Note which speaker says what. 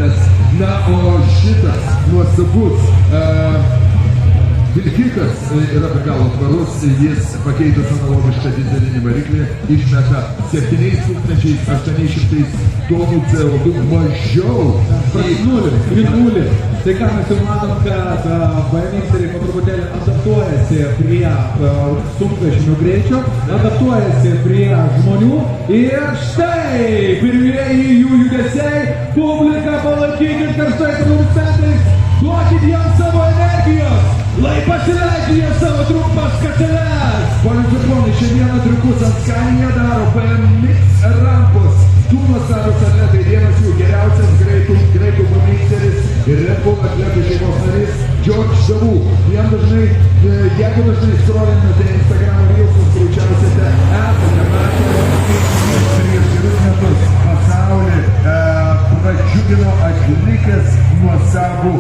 Speaker 1: minutės. Na, o šitas nuostabus vilkikas yra be galo tvarus, jis pakeitus analogišką dizelinį variklį išmeta 7800 tonų CO2 mažiau.
Speaker 2: Nulį. Tai ką mes jau matom, kad BMXeriai po truputėlį adaptuojasi prie sunkvežimių greičio, adaptuojasi prie žmonių ir štai pirmieji jų judesiai, publika palaikykit karštai komunikatais, duokit jiems savo energijos, lai pasileidžia jie savo trumpas kateles.
Speaker 1: Ponios ir ponai, šiandieną triukus ant Scania daro BMX rampos. Du nuostabūs atletai, vienas jų geriausias graikų BMXeris ir Red Bull atletų šeimos narys George Savų. Jeigu dažnai skrolinate Instagram reelsus, greičiausiai esate matę, kaip prieš gerus metus pasaulį pradžiugino atlikęs nuostabų